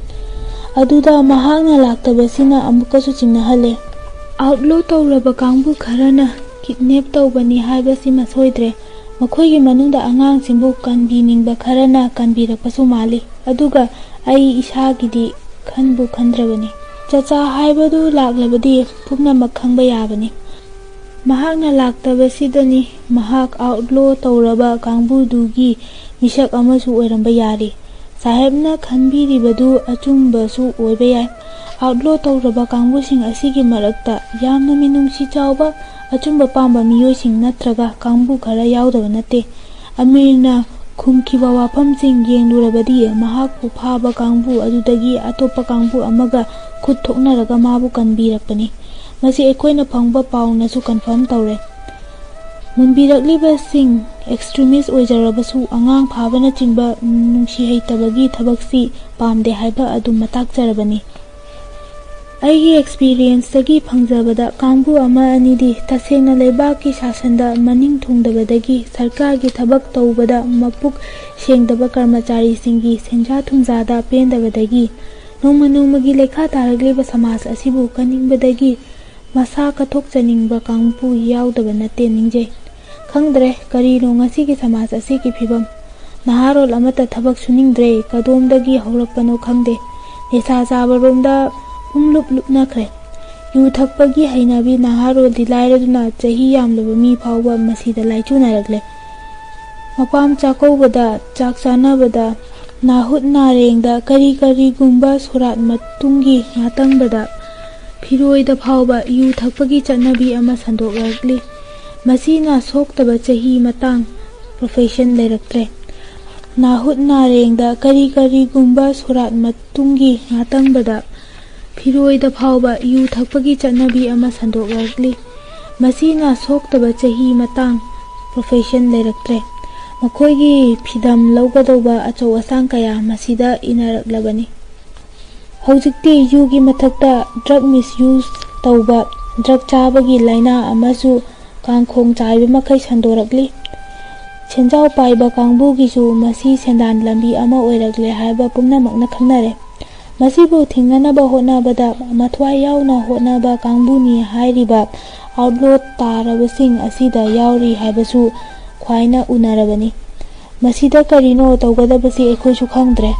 Speaker 2: ꯑꯗꯨꯗ ꯃꯍꯥꯛꯅ ꯂꯥꯛꯇꯕꯁꯤꯅ ꯑꯃꯨꯛꯀꯁꯨ ꯆꯤꯡꯅꯍꯜꯂꯦ꯫ ꯑꯥꯎꯠꯂꯣ ꯇꯧꯔꯕ ꯀꯥꯡꯕꯨ ꯈꯔꯅ ꯀꯤꯗꯅꯦꯞ ꯇꯧꯕꯅꯤ ꯍꯥꯏꯕꯁꯤꯃ ꯁꯣꯏꯗ꯭ꯔꯦ꯫ ꯃꯈꯣꯏꯒꯤ ꯃꯅꯨꯡꯗ ꯑꯉꯥꯡꯁꯤꯡꯕꯨ ꯀꯟꯕꯤꯅꯤꯡꯕ ꯈꯔꯅ ꯀꯟꯕꯤꯔꯛꯄꯁꯨ ꯃꯥꯜꯂꯤ꯫ ꯑꯗꯨꯒ ꯑꯩ ꯏꯁꯥꯒꯤꯗꯤ ꯈꯟꯕꯨ ꯈꯟꯗ꯭ꯔꯕꯅꯤ꯫ ꯆꯆꯥ ꯍꯥꯏꯕꯗꯨ ꯂꯥꯛꯂꯕꯗꯤ ꯄꯨꯝꯅꯃꯛ ꯈꯪꯕ ꯌꯥꯕꯅꯤ꯫ ꯃꯍꯥꯛꯅ ꯂꯥꯛꯇꯕꯁꯤꯗꯅꯤ ꯃꯍꯥꯛ ꯑꯥꯎꯠꯂꯣ ꯇꯧꯔꯕ ꯀꯥꯡꯕꯨꯗꯨꯒꯤ ꯃꯤꯁꯛ ꯑꯃꯁꯨ ꯑꯣꯏꯔꯝꯕ ꯌꯥꯔꯤ꯫ ꯁꯥꯍꯦꯕꯅ ꯈꯟꯕꯤꯔꯤꯕꯗꯨ ꯑꯆꯨꯝꯕꯁꯨ ꯑꯣꯏꯕ ꯌꯥꯏ꯫ ꯑꯥꯎꯠꯂꯣ ꯇꯧꯔꯕ ꯀꯥꯡꯕꯨꯁꯤꯡ ꯑꯁꯤꯒꯤ ꯃꯔꯛꯇ ꯌꯥꯝꯅ ꯃꯤꯅꯨꯡꯁꯤ ꯆꯥꯎꯕ ꯑꯆꯨꯝꯕ ꯄꯥꯝꯕ ꯃꯤꯑꯣꯏꯁꯤꯡ ꯅꯠꯇ꯭ꯔꯒ ꯀꯥꯡꯕꯨ ꯈꯔ ꯌꯥꯎꯗꯕ ꯅꯠꯇꯦ꯫ ꯑꯃꯤꯔꯅ ꯈꯨꯝꯈꯤꯕ ꯋꯥꯐꯝꯁꯤꯡ ꯌꯦꯡꯂꯨꯔꯕꯗꯤ ꯃꯍꯥꯛꯄꯨ ꯐꯥꯕ ꯀꯥꯡꯕꯨ ꯑꯗꯨꯗꯒꯤ ꯑꯇꯣꯞꯄ ꯀꯥꯡꯕꯨ ꯑꯃꯒ ꯈꯨꯠ ꯊꯣꯛꯅꯔꯒ ꯃꯥꯕꯨ ꯀꯟꯕꯤꯔꯛꯄꯅꯤ꯫ ꯃꯁꯤ ꯑꯩꯈꯣꯏꯅ ꯐꯪꯕ ꯄꯥꯎꯅꯁꯨ ꯀꯟꯐꯥꯔꯝ ꯇꯧꯔꯦ꯫ ꯃꯨꯟꯕꯤꯔꯛꯂꯤꯕꯁꯤꯡ ꯑꯦꯛꯁꯇ꯭ꯔꯤꯃꯤꯁ ꯑꯣꯏꯖꯔꯕꯁꯨ ꯑꯉꯥꯡ ꯐꯥꯕꯅꯆꯤꯡꯕ ꯅꯨꯡꯁꯤꯍꯩꯇꯕꯒꯤ ꯊꯕꯛꯁꯤ ꯄꯥꯝꯗꯦ ꯍꯥꯏꯕ ꯑꯗꯨꯝ ꯃꯇꯥꯛꯆꯔꯕꯅꯤ꯫ ꯑꯩꯒꯤ ꯑꯦꯛꯁꯄꯤꯔꯤꯌꯦꯟꯁꯇꯒꯤ ꯐꯪꯖꯕꯗ ꯀꯥꯡꯕꯨ ꯑꯃ ꯑꯅꯤꯗꯤ ꯇꯁꯦꯡꯅ ꯂꯩꯕꯥꯛꯀꯤ ꯁꯥꯁꯟꯗ ꯃꯅꯤꯡ ꯊꯨꯡꯗꯕꯗꯒꯤ ꯁꯔꯀꯥꯔꯒꯤ ꯊꯕꯛ ꯇꯧꯕꯗ ꯃꯄꯨꯛ ꯁꯦꯡꯗꯕ ꯀꯔꯃꯆꯥꯔꯤꯁꯤꯡꯒꯤ ꯁꯦꯟꯖꯥ ꯊꯨꯝꯖꯥꯗ ꯄꯦꯟꯗꯕꯗꯒꯤ ꯅꯣꯡꯃ ꯅꯣꯡꯃꯒꯤ ꯂꯩꯈꯥ ꯇꯥꯔꯛꯂꯤꯕ ꯁꯃꯥꯖ ꯑꯁꯤꯕꯨ ꯀꯟꯅꯤꯡꯕꯗꯒꯤ ꯃꯁꯥ ꯀꯠꯊꯣꯛꯆꯅꯤꯡꯕ ꯀꯥꯡꯕꯨ ꯌꯥꯎꯗꯕ ꯅꯠꯇꯦ ꯅꯤꯡꯖꯩ꯫ ꯈꯪꯗ꯭ꯔꯦ ꯀꯔꯤꯅꯣ ꯉꯁꯤꯒꯤ ꯁꯃꯥꯖ ꯑꯁꯤꯒꯤ ꯐꯤꯕꯝ꯫ ꯅꯍꯥꯔꯣꯜ ꯑꯃꯠꯇ ꯊꯕꯛ ꯁꯨꯅꯤꯡꯗ꯭ꯔꯦ꯫ ꯀꯗꯣꯝꯗꯒꯤ ꯍꯧꯔꯛꯄꯅꯣ ꯈꯪꯗꯦ꯫ ꯅꯤꯁꯥ ꯆꯥꯕꯔꯣꯝꯗ ꯄꯨꯡꯂꯨꯞ ꯂꯨꯞꯅꯈ꯭ꯔꯦ꯫ ꯌꯨ ꯊꯛꯄꯒꯤ ꯍꯩꯅꯕꯤ ꯅꯍꯥꯔꯣꯜꯗꯤ ꯂꯥꯏꯔꯗꯨꯅ ꯆꯍꯤ ꯌꯥꯝꯂꯕ ꯃꯤ ꯐꯥꯎꯕ ꯃꯁꯤꯗ ꯂꯥꯏꯆꯨꯅꯔꯛꯂꯦ꯫ ꯃꯄꯥꯝ ꯆꯥꯛꯀꯧꯕꯗ, ꯆꯥꯛ ꯆꯥꯅꯕꯗ, ꯅꯥꯍꯨꯠ ꯅꯥꯔꯦꯡꯗ, ꯀꯔꯤꯒꯨꯝꯕ ꯁꯣꯔꯥꯠ ꯃꯇꯨꯡꯒꯤ ꯉꯥꯇꯪꯕꯗ, ꯐꯤꯔꯣꯏꯗ ꯐꯥꯎꯕ ꯌꯨ ꯊꯛꯄꯒꯤ ꯆꯠꯅꯕꯤ ꯑꯃ ꯁꯟꯗꯣꯛꯂꯛꯂꯤ꯫ ꯃꯁꯤꯅ ꯁꯣꯛꯇꯕ ꯆꯍꯤ ꯃꯇꯥꯡ ꯄ꯭ꯔꯣꯐꯦꯁꯟ ꯂꯩꯔꯛꯇ꯭ꯔꯦ꯫ ꯅꯥꯍꯨꯠ ꯅꯥꯔꯦꯡꯗ, ꯀꯔꯤꯒꯨꯝꯕ ꯁꯣꯔꯥꯠ ꯃꯇꯨꯡꯒꯤ ꯉꯥꯇꯪꯕꯗ, ꯐꯤꯔꯣꯏꯗ ꯐꯥꯎꯕ ꯌꯨ ꯊꯛꯄꯒꯤ ꯆꯠꯅꯕꯤ ꯑꯃ ꯁꯟꯗꯣꯛꯂꯛꯂꯤ꯫ ꯃꯁꯤꯅ ꯁꯣꯛꯇꯕ ꯆꯍꯤ ꯃꯇꯥꯡ ꯄ꯭ꯔꯣꯐꯦꯁꯟ ꯂꯩꯔꯛꯇ꯭ꯔꯦ꯫ ꯃꯈꯣꯏꯒꯤ ꯐꯤꯗꯝ ꯂꯧꯒꯗꯧꯕ ꯑꯆꯧ ꯑꯁꯥꯡ ꯀꯌꯥ ꯃꯁꯤꯗ ꯏꯅꯔꯛꯂꯕꯅꯤ꯫ ꯍꯧꯖꯤꯛꯇꯤ ꯌꯨꯒꯤ ꯃꯊꯛꯇ ꯗ꯭ꯔꯒ ꯃꯤꯁꯌꯨꯖ ꯇꯧꯕ, ꯗ꯭ꯔꯒ ꯆꯥꯕꯒꯤ ꯂꯥꯏꯅꯥ ꯑꯃꯁꯨ ꯀꯥꯡꯈꯣꯡ ꯆꯥꯏꯕ ꯃꯈꯩ ꯁꯟꯗꯣꯔꯛꯂꯤ꯫ ꯁꯦꯟꯖꯥꯎ ꯄꯥꯏꯕ ꯀꯥꯡꯕꯨꯒꯤꯁꯨ ꯃꯁꯤ ꯁꯦꯟꯗꯥꯟ ꯂꯝꯕꯤ ꯑꯃ ꯑꯣꯏꯔꯛꯂꯦ ꯍꯥꯏꯕ ꯄꯨꯝꯅꯃꯛꯅ ꯈꯪꯅꯔꯦ꯫ ꯃꯁꯤꯕꯨ ꯊꯤꯡꯅꯅꯕ ꯍꯣꯠꯅꯕꯗ ꯃꯊ꯭ꯋꯥꯏ ꯌꯥꯎꯅ ꯍꯣꯠꯅꯕ ꯀꯥꯡꯕꯨꯅꯤ ꯍꯥꯏꯔꯤꯕ ꯑꯥꯎꯠꯂꯣ ꯇꯥꯔꯕꯁꯤꯡ ꯑꯁꯤꯗ ꯌꯥꯎꯔꯤ ꯍꯥꯏꯕꯁꯨ ꯈ꯭ꯋꯥꯏꯅ ꯎꯅꯔꯕꯅꯤ꯫ ꯃꯁꯤꯗ ꯀꯔꯤꯅꯣ ꯇꯧꯒꯗꯕꯁꯤ ꯑꯩꯈꯣꯏꯁꯨ ꯈꯪꯗ꯭ꯔꯦ꯫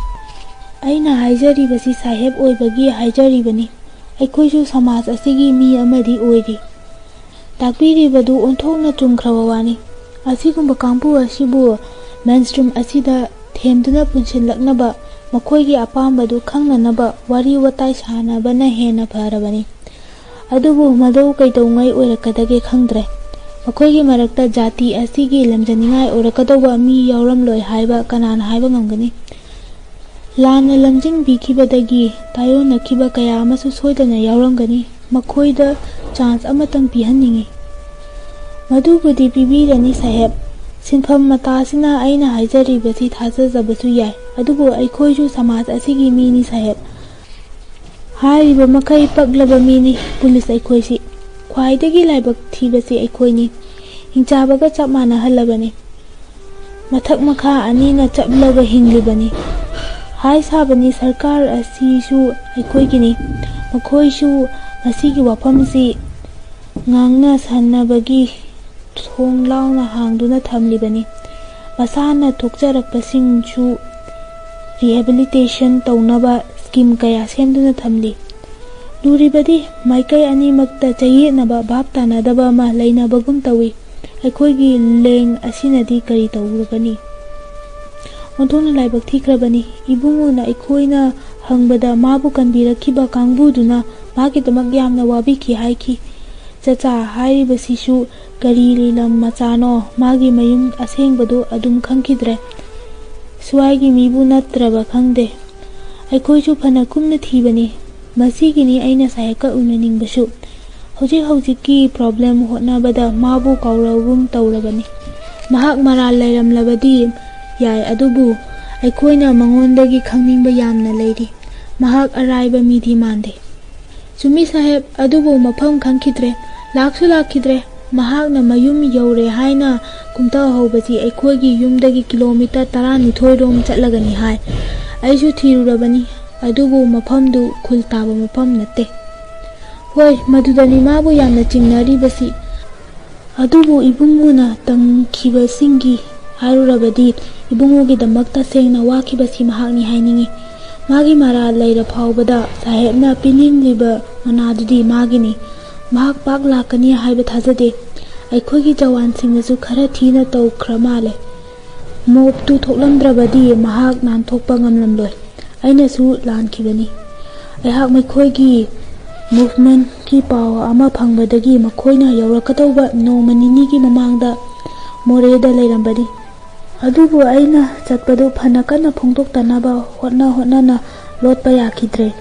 Speaker 2: ꯑꯩꯅ ꯍꯥꯏꯖꯔꯤꯕꯁꯤ ꯁꯥꯍꯦꯕ ꯑꯣꯏꯕꯒꯤ ꯍꯥꯏꯖꯔꯤꯕꯅꯤ꯫ ꯑꯩꯈꯣꯏꯁꯨ ꯁꯃꯥꯖ ꯑꯁꯤꯒꯤ ꯃꯤ ꯑꯃꯗꯤ ꯑꯣꯏꯔꯤ꯫ ꯇꯥꯛꯄꯤꯔꯤꯕꯗꯨ ꯑꯣꯟꯊꯣꯛꯅ ꯆꯨꯝꯈ꯭ꯔꯕ ꯋꯥꯅꯤ꯫ ꯑꯁꯤꯒꯨꯝꯕ ꯀꯥꯡꯕꯨ ꯑꯁꯤꯕꯨ ꯃꯦꯟꯁꯇ꯭ꯔꯤꯝ ꯑꯁꯤꯗ ꯊꯦꯝꯗꯨꯅ ꯄꯨꯟꯁꯤꯜꯂꯛꯅꯕ, ꯃꯈꯣꯏꯒꯤ ꯑꯄꯥꯝꯕꯗꯨ ꯈꯪꯅꯅꯕ ꯋꯥꯔꯤ ꯋꯥꯇꯥꯏ ꯁꯥꯅꯕꯅ ꯍꯦꯟꯅ ꯐꯔꯕꯅꯤ꯫ ꯑꯗꯨꯕꯨ ꯃꯗꯨ ꯀꯩꯗꯧꯉꯩ ꯑꯣꯏꯔꯛꯀꯗꯒꯦ ꯈꯪꯗ꯭ꯔꯦ꯫ ꯃꯈꯣꯏꯒꯤ ꯃꯔꯛꯇ ꯖꯥꯇꯤ ꯑꯁꯤꯒꯤ ꯂꯝꯖꯤꯡꯅꯤꯡꯉꯥꯏ ꯑꯣꯏꯔꯛꯀꯗꯧꯕ ꯃꯤ ꯌꯥꯎꯔꯝꯂꯣꯏ ꯍꯥꯏꯕ ꯀꯅꯥꯅ ꯍꯥꯏꯕ ꯉꯝꯒꯅꯤ? ꯂꯥꯟꯅ ꯂꯝꯖꯤꯡꯕꯤꯈꯤꯕꯗꯒꯤ ꯇꯥꯏꯑꯣꯟꯅꯈꯤꯕ ꯀꯌꯥ ꯑꯃꯁꯨ ꯁꯣꯏꯗꯅ ꯌꯥꯎꯔꯝꯒꯅꯤ꯫ ꯃꯈꯣꯏꯗ ꯆꯥꯟꯁ ꯑꯃꯇꯪ ꯄꯤꯍꯟꯅꯤꯡꯏ꯫ ꯃꯗꯨꯕꯨꯗꯤ ꯄꯤꯕꯤꯔꯅꯤ ꯁꯥꯍꯦꯕ꯫ ꯁꯤꯟꯐꯝ ꯃꯇꯥꯁꯤꯅ ꯑꯩꯅ ꯍꯥꯏꯖꯔꯤꯕꯁꯤ ꯊꯥꯖꯖꯕꯁꯨ ꯌꯥꯏ, ꯑꯗꯨꯕꯨ ꯑꯩꯈꯣꯏꯁꯨ ꯁꯃꯥꯖ ꯑꯁꯤꯒꯤ ꯃꯤꯅꯤ ꯁꯥꯍꯦꯕ꯫ ꯍꯥꯏꯔꯤꯕ ꯃꯈꯩ ꯄꯛꯂꯕ ꯃꯤꯅꯤ ꯄꯨꯂꯤꯁ ꯑꯩꯈꯣꯏꯁꯤ꯫ ꯈ꯭ꯋꯥꯏꯗꯒꯤ ꯂꯥꯏꯕꯛ ꯊꯤꯕꯁꯤ ꯑꯩꯈꯣꯏꯅꯤ꯫ ꯍꯤꯡꯆꯥꯕꯒ ꯆꯞ ꯃꯥꯟꯅꯍꯜꯂꯕꯅꯤ꯫ ꯃꯊꯛ ꯃꯈꯥ ꯑꯅꯤꯅ ꯆꯞꯂꯒ ꯍꯤꯡꯂꯤꯕꯅꯤ꯫ ꯍꯥꯏ ꯁꯥꯕꯅꯤ ꯁꯔꯀꯥꯔ ꯑꯁꯤꯁꯨ ꯑꯩꯈꯣꯏꯒꯤꯅꯤ꯫ ꯃꯈꯣꯏꯁꯨ ꯃꯁꯤꯒꯤ ꯋꯥꯐꯝꯁꯤ ꯉꯥꯡꯅ ꯁꯥꯅꯕꯒꯤ ꯊꯣꯡ ꯂꯥꯎꯅ ꯍꯥꯡꯗꯨꯅ ꯊꯝꯂꯤꯕꯅꯤ꯫ ꯃꯁꯥꯅ ꯊꯣꯛꯆꯔꯛꯄꯁꯤꯡꯁꯨ ꯔꯤꯍꯦꯕꯤꯂꯤꯇꯦꯁꯟ ꯇꯧꯅꯕ ꯁ꯭ꯀꯤꯝ ꯀꯌꯥ ꯁꯦꯝꯗꯨꯅ ꯊꯝꯂꯤ꯫ ꯂꯨꯔꯤꯕꯗꯤ ꯃꯥꯏꯀꯩ ꯑꯅꯤꯃꯛꯇ ꯆꯌꯦꯠꯅꯕ ꯚꯥꯞ ꯇꯥꯅꯗꯕ ꯑꯃ ꯂꯩꯅꯕꯒꯨꯝ ꯇꯧꯏ꯫ ꯑꯩꯈꯣꯏꯒꯤ ꯂꯦꯡ ꯑꯁꯤꯅꯗꯤ ꯀꯔꯤ ꯇꯧꯔꯒꯅꯤ? ꯑꯣꯟꯊꯣꯛꯅ ꯂꯥꯏꯕꯛ ꯊꯤꯈ꯭ꯔꯕꯅꯤ꯫ ꯏꯕꯨꯡꯉꯣꯅ ꯑꯩꯈꯣꯏꯅ ꯍꯪꯕꯗ ꯃꯥꯕꯨ ꯀꯟꯕꯤꯔꯛꯈꯤꯕ ꯀꯥꯡꯕꯨꯗꯨꯅ ꯃꯥꯒꯤꯗꯃꯛ ꯌꯥꯝꯅ ꯋꯥꯕꯤꯈꯤ ꯍꯥꯏꯈꯤ꯫ ꯆꯆꯥ ꯍꯥꯏꯔꯤꯕꯁꯤꯁꯨ ꯀꯔꯤ ꯂꯝ ꯃꯆꯥꯅꯣ, ꯃꯥꯒꯤ ꯃꯌꯨꯝ ꯑꯁꯦꯡꯕꯗꯨ ꯑꯗꯨꯝ ꯈꯪꯈꯤꯗ꯭ꯔꯦ꯫ ꯁ꯭ꯋꯥꯏꯒꯤ ꯃꯤꯕꯨ ꯅꯠꯇ꯭ꯔꯕ ꯈꯪꯗꯦ꯫ ꯑꯩꯈꯣꯏꯁꯨ ꯐꯅ ꯀꯨꯞꯅ ꯊꯤꯕꯅꯤ꯫ ꯃꯁꯤꯒꯤꯅꯤ ꯑꯩꯅ ꯁꯥꯍꯦꯕꯀ ꯎꯅꯅꯤꯡꯕꯁꯨ꯫ ꯍꯧꯖꯤꯛꯀꯤ ꯄ꯭ꯔꯣꯕ꯭ꯂꯦꯝ ꯍꯣꯠꯅꯕꯗ ꯃꯥꯕꯨ ꯀꯥꯎꯔꯒꯨꯝ ꯇꯧꯔꯕꯅꯤ꯫ ꯃꯍꯥꯛ ꯃꯔꯥꯜ ꯂꯩꯔꯝꯂꯕꯗꯤ ꯌꯥꯏ, ꯑꯗꯨꯕꯨ ꯑꯩꯈꯣꯏꯅ ꯃꯉꯣꯟꯗꯒꯤ ꯈꯪꯅꯤꯡꯕ ꯌꯥꯝꯅ ꯂꯩꯔꯤ꯫ ꯃꯍꯥꯛ ꯑꯔꯥꯏꯕ ꯃꯤꯗꯤ ꯃꯥꯟꯗꯦ꯫ ꯆꯨꯝꯃꯤ ꯁꯥꯍꯦꯕ, ꯑꯗꯨꯕꯨ ꯃꯐꯝ ꯈꯪꯈꯤꯗ꯭ꯔꯦ, ꯂꯥꯛꯁꯨ ꯂꯥꯛꯈꯤꯗ꯭ꯔꯦ꯫ ꯃꯍꯥꯛꯅ ꯃꯌꯨꯝ ꯌꯧꯔꯦ ꯍꯥꯏꯅ ꯀꯨꯝꯊꯍꯧꯕꯁꯤ ꯑꯩꯈꯣꯏꯒꯤ ꯌꯨꯝꯗꯒꯤ ꯀꯤꯂꯣꯃꯤꯇꯔ 12 ꯔꯣꯝ ꯆꯠꯂꯒꯅꯤ ꯍꯥꯏ꯫ ꯑꯩꯁꯨ ꯊꯤꯔꯨꯔꯕꯅꯤ, ꯑꯗꯨꯕꯨ ꯃꯐꯝꯗꯨ ꯈꯨꯜ ꯇꯥꯕ ꯃꯐꯝ ꯅꯠꯇꯦ꯫ ꯍꯣꯏ, ꯃꯗꯨꯗꯅꯤ ꯃꯥꯕꯨ ꯌꯥꯝꯅ ꯆꯤꯡꯅꯔꯤꯕꯁꯤ꯫ ꯑꯗꯨꯕꯨ ꯏꯕꯨꯡꯉꯣꯅ ꯇꯝꯈꯤꯕꯁꯤꯡꯒꯤ ꯍꯥꯏꯔꯨꯔꯕꯗꯤ ꯏꯕꯨꯡꯉꯣꯒꯤꯗꯃꯛ ꯇꯁꯦꯡꯅ ꯋꯥꯈꯤꯕꯁꯤ ꯃꯍꯥꯛꯅꯤ ꯍꯥꯏꯅꯤꯡꯏ꯫ ꯃꯥꯒꯤ ꯃꯔꯥꯜ ꯂꯩꯔ ꯐꯥꯎꯕꯗ ꯁꯥꯍꯦꯕꯅ ꯄꯤꯅꯤꯡꯂꯤꯕ ꯃꯅꯥꯗꯨꯗꯤ ꯃꯥꯒꯤꯅꯤ꯫ ꯃꯍꯥꯛ ꯄꯥꯛ ꯂꯥꯛꯀꯅꯤ ꯍꯥꯏꯕ ꯊꯥꯖꯗꯦ꯫ ꯑꯩꯈꯣꯏꯒꯤ ꯖꯋꯥꯟꯁꯤꯡꯅꯁꯨ ꯈꯔ ꯊꯤꯅ ꯇꯧꯈ꯭ꯔ ꯃꯥꯜꯂꯦ꯫ ꯃꯣꯕꯇꯨ ꯊꯣꯛꯂꯝꯗ꯭ꯔꯕꯗꯤ ꯃꯍꯥꯛ ꯅꯥꯟꯊꯣꯛꯄ ꯉꯝꯂꯝꯂꯣꯏ꯫ ꯑꯩꯅꯁꯨ ꯂꯥꯟꯈꯤꯕꯅꯤ꯫ ꯑꯩꯍꯥꯛ ꯃꯈꯣꯏꯒꯤ ꯃꯨꯚꯃꯦꯟꯠꯀꯤ ꯄꯥꯎ ꯑꯃ ꯐꯪꯕꯗꯒꯤ ꯃꯈꯣꯏꯅ ꯌꯧꯔꯛꯀꯗꯧꯕ ꯅꯣꯡꯃ ꯅꯤꯅꯤꯒꯤ ꯃꯃꯥꯡꯗ ꯃꯣꯔꯦꯗ ꯂꯩꯔꯝꯕꯅꯤ꯫ ꯑꯗꯨꯕꯨ ꯑꯩꯅ ꯆꯠꯄꯗꯨ ꯐꯅ ꯀꯟꯅ ꯐꯣꯡꯗꯣꯛꯇꯅꯕ ꯍꯣꯠꯅꯅ ꯂꯣꯠꯄ ꯌꯥꯈꯤꯗ꯭ꯔꯦ꯫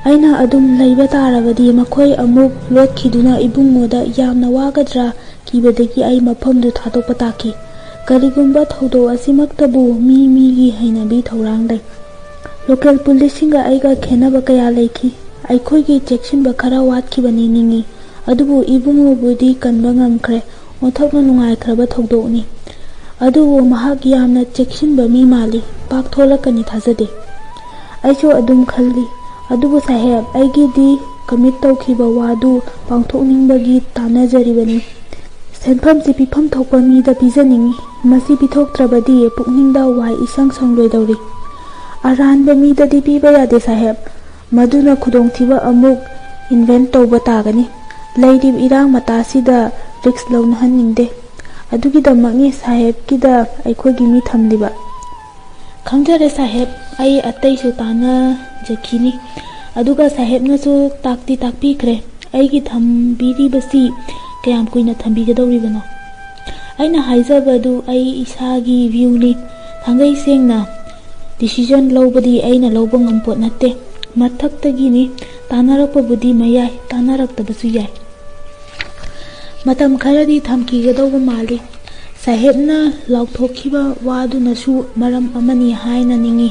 Speaker 2: ꯑꯩꯅ ꯑꯗꯨꯝ ꯂꯩꯕ ꯇꯥꯔꯕꯗꯤ ꯃꯈꯣꯏ ꯑꯃꯨꯛ ꯂꯣꯠꯈꯤꯗꯨꯅ ꯏꯕꯨꯡꯉꯣꯗ ꯌꯥꯝꯅ ꯋꯥꯒꯗ꯭ꯔꯥ ꯀꯤꯕꯗꯒꯤ ꯑꯩ ꯃꯐꯝꯗꯨ ꯊꯥꯗꯣꯛꯄ ꯇꯥꯈꯤ꯫ ꯀꯔꯤꯒꯨꯝꯕ ꯊꯧꯗꯣꯛ ꯑꯁꯤꯃꯛꯇꯕꯨ ꯃꯤꯒꯤ ꯍꯩꯅꯕꯤ ꯊꯧꯔꯥꯡ ꯂꯩ꯫ ꯂꯣꯀꯦꯜ ꯄꯨꯂꯤꯁꯁꯤꯡꯒ ꯑꯩꯒ ꯈꯦꯟꯅꯕ ꯀꯌꯥ ꯂꯩꯈꯤ꯫ ꯑꯩꯈꯣꯏꯒꯤ ꯆꯦꯛꯁꯤꯟꯕ ꯈꯔ ꯋꯥꯠꯈꯤꯕꯅꯤ ꯅꯤꯡꯏ꯫ ꯑꯗꯨꯕꯨ ꯏꯕꯨꯡꯉꯣꯕꯨꯗꯤ ꯀꯟꯕ ꯉꯝꯈ꯭ꯔꯦ꯫ ꯑꯣꯟꯊꯣꯛꯅ ꯅꯨꯡꯉꯥꯏꯈ꯭ꯔꯕ ꯊꯧꯗꯣꯛꯅꯤ꯫ ꯑꯗꯨꯕꯨ ꯃꯍꯥꯛ ꯌꯥꯝꯅ ꯆꯦꯛꯁꯤꯟꯕ ꯃꯤ ꯃꯥꯜꯂꯤ꯫ ꯄꯥꯛ ꯊꯣꯛꯂꯛꯀꯅꯤ ꯊꯥꯖꯗꯦ꯫ ꯑꯩꯁꯨ ꯑꯗꯨꯝ ꯈꯜꯂꯤ꯫ ꯑꯗꯨꯕꯨ ꯁꯥꯍꯦꯕ, ꯑꯩꯒꯤꯗꯤ ꯀꯃꯤꯠ ꯇꯧꯈꯤꯕ ꯋꯥꯗꯨ ꯄꯥꯡꯊꯣꯛꯅꯤꯡꯕꯒꯤ ꯇꯥꯟꯅꯖꯔꯤꯕꯅꯤ꯫ ꯁꯦꯟꯐꯝꯁꯤ ꯄꯤꯐꯝ ꯊꯣꯛꯄ ꯃꯤꯗ ꯄꯤꯖꯅꯤꯡꯏ꯫ ꯃꯁꯤ ꯄꯤꯊꯣꯛꯇ꯭ꯔꯕꯗꯤ ꯄꯨꯛꯅꯤꯡꯗ ꯋꯥꯏ ꯏꯁꯪ ꯁꯪꯂꯣꯏꯗꯧꯔꯤ꯫ ꯑꯔꯥꯟꯕ ꯃꯤꯗꯗꯤ ꯄꯤꯕ ꯌꯥꯗꯦ ꯁꯥꯍꯦꯕ, ꯃꯗꯨꯅ ꯈꯨꯗꯣꯡꯊꯤꯕ ꯑꯃꯨꯛ ꯏꯟꯚꯦꯟꯠ ꯇꯧꯕ ꯇꯥꯒꯅꯤ꯫ ꯂꯩꯔꯤꯕ ꯏꯔꯥꯡ ꯃꯇꯥꯁꯤꯗ ꯔꯤꯛꯁ ꯂꯧꯅꯍꯟꯅꯤꯡꯗꯦ꯫ ꯑꯗꯨꯒꯤꯗꯃꯛꯅꯤ ꯁꯥꯍꯦꯕꯀꯤꯗ ꯑꯩꯈꯣꯏꯒꯤ ꯃꯤ ꯊꯝꯂꯤꯕ꯫ ꯈꯪꯖꯔꯦ ꯁꯥꯍꯦꯕ, ꯑꯩ ꯑꯇꯩꯁꯨ ꯇꯥꯟꯅꯖꯈꯤꯅꯤ꯫ ꯑꯗꯨꯒ ꯁꯥꯍꯦꯕꯅꯁꯨ ꯇꯥꯛꯇꯤ ꯇꯥꯛꯄꯤꯈ꯭ꯔꯦ꯫ ꯑꯩꯒꯤ ꯊꯝꯕꯤꯔꯤꯕꯁꯤ ꯀꯌꯥꯝ ꯀꯨꯏꯅ ꯊꯝꯕꯤꯒꯗꯧꯔꯤꯕꯅꯣ? ꯑꯩꯅ ꯍꯥꯏꯖꯕꯗꯨ ꯑꯩ ꯏꯁꯥꯒꯤ ꯚ꯭ꯌꯨꯅꯤ꯫ ꯊꯥꯡꯒꯩ ꯁꯦꯡꯅ ꯗꯤꯁꯤꯖꯟ ꯂꯧꯕꯗꯤ ꯑꯩꯅ ꯂꯧꯕ ꯉꯝꯄꯣꯠ ꯅꯠꯇꯦ꯫ ꯃꯊꯛꯇꯒꯤꯅꯤ꯫ ꯇꯥꯟꯅꯔꯛꯄꯕꯨꯗꯤ ꯃꯌꯥꯏ, ꯇꯥꯟꯅꯔꯛꯇꯕꯁꯨ ꯌꯥꯏ꯫ ꯃꯇꯝ ꯈꯔꯗꯤ ꯊꯝꯈꯤꯒꯗꯧꯕ ꯃꯥꯜꯂꯤ꯫ ꯁꯥꯍꯦꯕꯅ ꯂꯥꯎꯊꯣꯛꯈꯤꯕ ꯋꯥꯗꯨꯅꯁꯨ ꯃꯔꯝ ꯑꯃꯅꯤ ꯍꯥꯏꯅ ꯅꯤꯡꯏ꯫